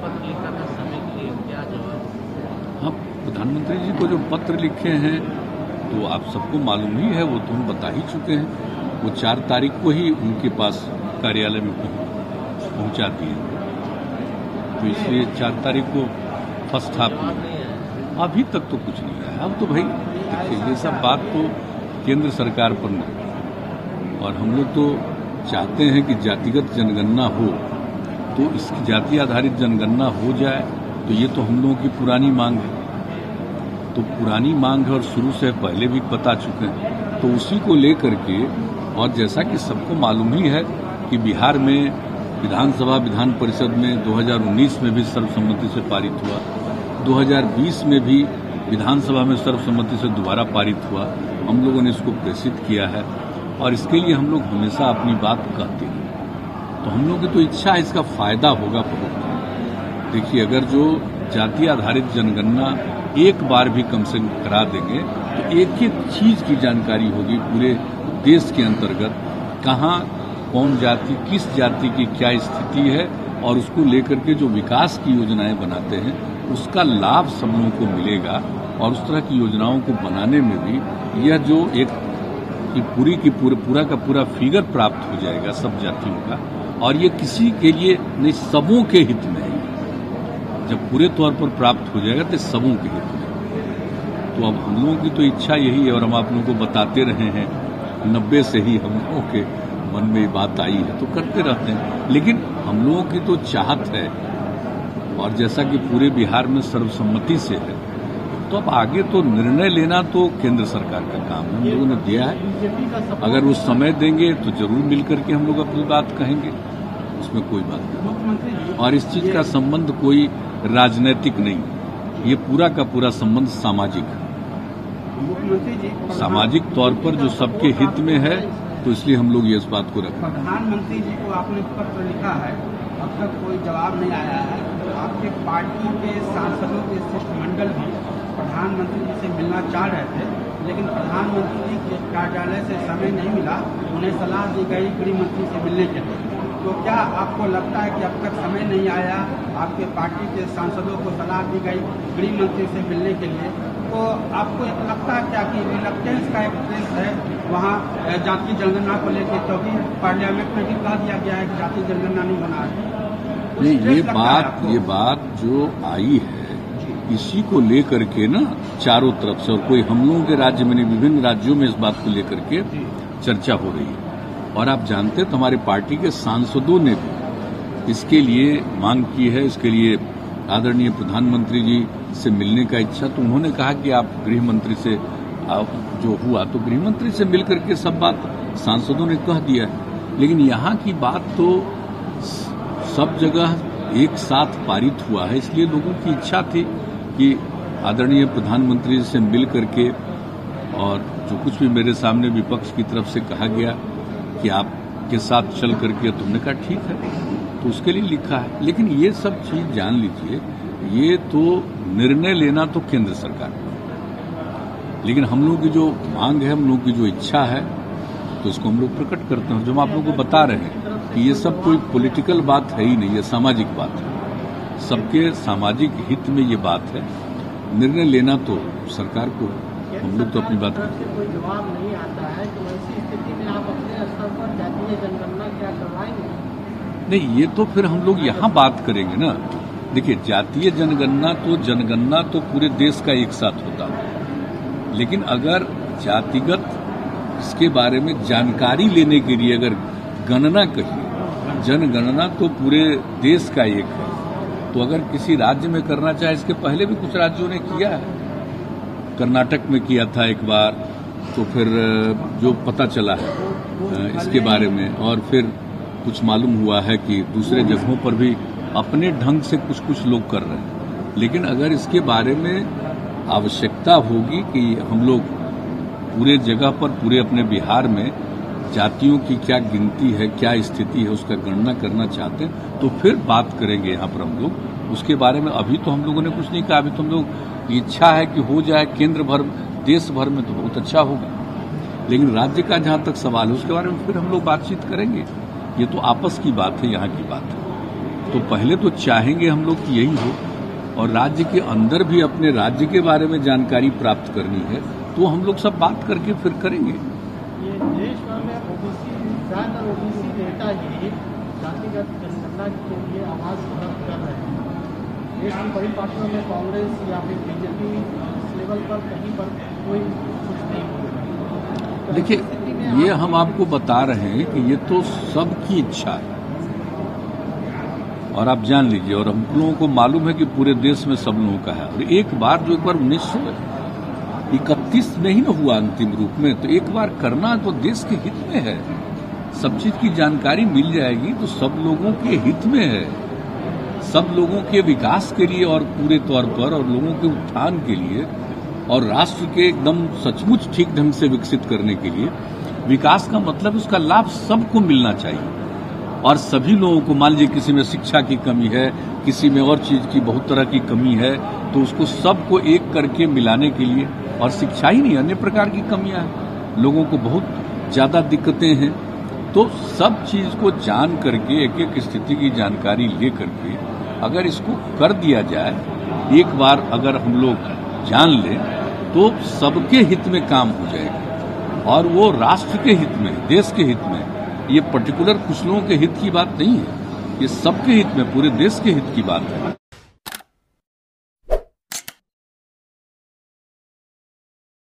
पत्र लिखा था समय के लिए, क्या जवाब? हाँ, प्रधानमंत्री जी को जो पत्र लिखे हैं तो आप सबको मालूम ही है, वो तो हम बता ही चुके हैं। वो 4 तारीख को ही उनके पास कार्यालय में पहुंचा दिए, तो इसलिए 4 तारीख को फर्स्ट हाफ में अभी तक तो कुछ नहीं आया। अब तो भाई देखिए, ये सब बात तो केंद्र सरकार पर नहीं, और हम लोग तो चाहते हैं कि जातिगत जनगणना हो, तो इसकी जाति आधारित जनगणना हो जाए, तो ये तो हम लोगों की पुरानी मांग है। तो पुरानी मांग है और शुरू से पहले भी बता चुके हैं, तो उसी को लेकर के, और जैसा कि सबको मालूम ही है कि बिहार में विधानसभा विधान परिषद में 2019 में भी सर्वसम्मति से पारित हुआ, 2020 में भी विधानसभा में सर्वसम्मति से दोबारा पारित हुआ। हम लोगों ने इसको प्रेषित किया है और इसके लिए हम लोग हमेशा अपनी बात कहते हैं। तो हम लोगों की तो इच्छा है, इसका फायदा होगा बहुत। देखिए, अगर जो जाति आधारित जनगणना एक बार भी कम से कम करा देंगे तो एक एक चीज की जानकारी होगी पूरे देश के अंतर्गत, कहाँ कौन जाति, किस जाति की क्या स्थिति है, और उसको लेकर के जो विकास की योजनाएं बनाते हैं उसका लाभ सब लोगों को मिलेगा। और उस तरह की योजनाओं को बनाने में भी यह जो एक की पूरा का पूरा फिगर प्राप्त हो जाएगा सब जातियों का, और ये किसी के लिए नहीं, सबों के हित में है। जब पूरे तौर पर प्राप्त हो जाएगा तो सबों के हित में। तो अब हम लोगों की तो इच्छा यही है, और हम आप लोगों को बताते रहे हैं, 90 से ही हम लोगों के मन में ये बात आई है, तो करते रहते हैं। लेकिन हम लोगों की तो चाहत है, और जैसा कि पूरे बिहार में सर्वसम्मति से है, तो अब आगे तो निर्णय लेना तो केंद्र सरकार का काम है, हम लोगों ने दिया है। अगर वो समय देंगे तो जरूर मिलकर के हम लोग अपनी बात कहेंगे, उसमें कोई बात नहीं। और इस चीज का संबंध कोई राजनीतिक नहीं, ये पूरा का पूरा संबंध सामाजिक है। सामाजिक तौर पर जो सबके हित में है, तो इसलिए हम लोग ये इस बात को रखें। प्रधानमंत्री जी को आपने पत्र लिखा है, अब तक कोई जवाब नहीं आया है। आपके पार्टी के सांसदों के शिष्टमंडल भी प्रधानमंत्री जी से मिलना चाह रहे थे, लेकिन प्रधानमंत्री जी के कार्यालय से समय नहीं मिला, उन्हें सलाह दी गई गृह मंत्री से मिलने के लिए। तो क्या आपको लगता है कि अब तक समय नहीं आया, आपके पार्टी के सांसदों को सलाह दी गई गृह मंत्री से मिलने के लिए, तो आपको लगता है क्या कि रिलक्टेंस का एक केस है वहाँ जातीय जनगणना को लेकर, क्योंकि पार्लियामेंट में भी कह दिया गया है कि जातीय जनगणना नहीं बना है? नहीं, ये बात जो आई है इसी को लेकर के ना चारों तरफ से, और कोई हम लोगों के राज्य में नहीं, विभिन्न राज्यों में इस बात को लेकर के चर्चा हो रही है। और आप जानते हैं, तो हमारे पार्टी के सांसदों ने भी इसके लिए मांग की है, इसके लिए आदरणीय प्रधानमंत्री जी से मिलने का इच्छा, तो उन्होंने कहा कि आप गृह मंत्री से, आप जो हुआ तो गृह मंत्री से मिलकर के सब बात सांसदों ने कह दिया है। लेकिन यहाँ की बात तो सब जगह एक साथ पारित हुआ है, इसलिए लोगों की इच्छा थी कि आदरणीय प्रधानमंत्री से मिल करके, और जो कुछ भी मेरे सामने विपक्ष की तरफ से कहा गया कि आपके साथ चल करके, तुमने कहा ठीक है, तो उसके लिए लिखा है। लेकिन ये सब चीज जान लीजिए, ये तो निर्णय लेना तो केंद्र सरकार को, लेकिन हम लोगों की जो मांग है, हम लोगों की जो इच्छा है, तो इसको हम लोग प्रकट करते हैं। जो हम आप लोगों को बता रहे हैं कि ये सब कोई पॉलिटिकल बात है ही नहीं, ये सामाजिक बात है, सबके सामाजिक हित में ये बात है। निर्णय लेना तो सरकार को, हम लोग तो अपनी बात करते हैं। कोई जवाब नहीं आता है, तो ऐसी स्थिति में आप अपने स्तर पर जातीय जनगणना क्या करवाएंगे? नहीं, ये तो फिर हम लोग यहाँ बात करेंगे ना। देखिए, जातीय जनगणना तो पूरे देश का एक साथ होता है, लेकिन अगर जातिगत इसके बारे में जानकारी लेने के लिए अगर गणना कहिए, जनगणना तो पूरे देश का एक है। तो अगर किसी राज्य में करना चाहे, इसके पहले भी कुछ राज्यों ने किया है, कर्नाटक में किया था एक बार, तो फिर जो पता चला है इसके बारे में, और फिर कुछ मालूम हुआ है कि दूसरे जगहों पर भी अपने ढंग से कुछ कुछ लोग कर रहे हैं। लेकिन अगर इसके बारे में आवश्यकता होगी कि हम लोग पूरे जगह पर, पूरे अपने बिहार में जातियों की क्या गिनती है, क्या स्थिति है, उसका गणना करना चाहते हैं, तो फिर बात करेंगे यहाँ पर हम लोग उसके बारे में। अभी तो हम लोगों ने कुछ नहीं कहा, अभी तो हम लोग इच्छा है कि हो जाए केंद्र भर, देश भर में, तो बहुत अच्छा होगा। लेकिन राज्य का जहाँ तक सवाल है उसके बारे में फिर हम लोग बातचीत करेंगे। ये तो आपस की बात है, यहाँ की बात है। तो पहले तो चाहेंगे हम लोग कि यही हो, और राज्य के अंदर भी अपने राज्य के बारे में जानकारी प्राप्त करनी है तो हम लोग सब बात करके फिर करेंगे। ये देश भर में ओबीसी, ज्यादातर ओबीसी नेता ही जातिगत जनगणना के लिए आवाज बुलंद कर रहे हैं। देश की बड़ी पार्टियों में कांग्रेस या फिर बीजेपी इस लेवल पर कहीं पर कोई कुछ नहीं बोल। देखिए, ये हम आपको बता रहे हैं कि ये तो सबकी इच्छा है, और आप जान लीजिए, और हम लोगों को मालूम है कि पूरे देश में सब लोगों का है। और एक बार 1931 में ही न हुआ अंतिम रूप में, तो एक बार करना तो देश के हित में है। सब चीज की जानकारी मिल जाएगी तो सब लोगों के हित में है, सब लोगों के विकास के लिए और पूरे तौर पर, और लोगों के उत्थान के लिए, और राष्ट्र के एकदम सचमुच ठीक ढंग से विकसित करने के लिए। विकास का मतलब उसका लाभ सबको मिलना चाहिए, और सभी लोगों को। मान लीजिए किसी में शिक्षा की कमी है, किसी में और चीज की बहुत तरह की कमी है, तो उसको सबको एक करके मिलाने के लिए। और शिक्षा ही नहीं, अन्य प्रकार की कमियां हैं, लोगों को बहुत ज्यादा दिक्कतें हैं, तो सब चीज को जान करके, एक एक स्थिति की जानकारी ले करके अगर इसको कर दिया जाए, एक बार अगर हम लोग जान लें, तो सबके हित में काम हो जाएगा, और वो राष्ट्र के हित में, देश के हित में। ये पर्टिकुलर कुछ लोगों के हित की बात नहीं है, ये सबके हित में, पूरे देश के हित की बात है।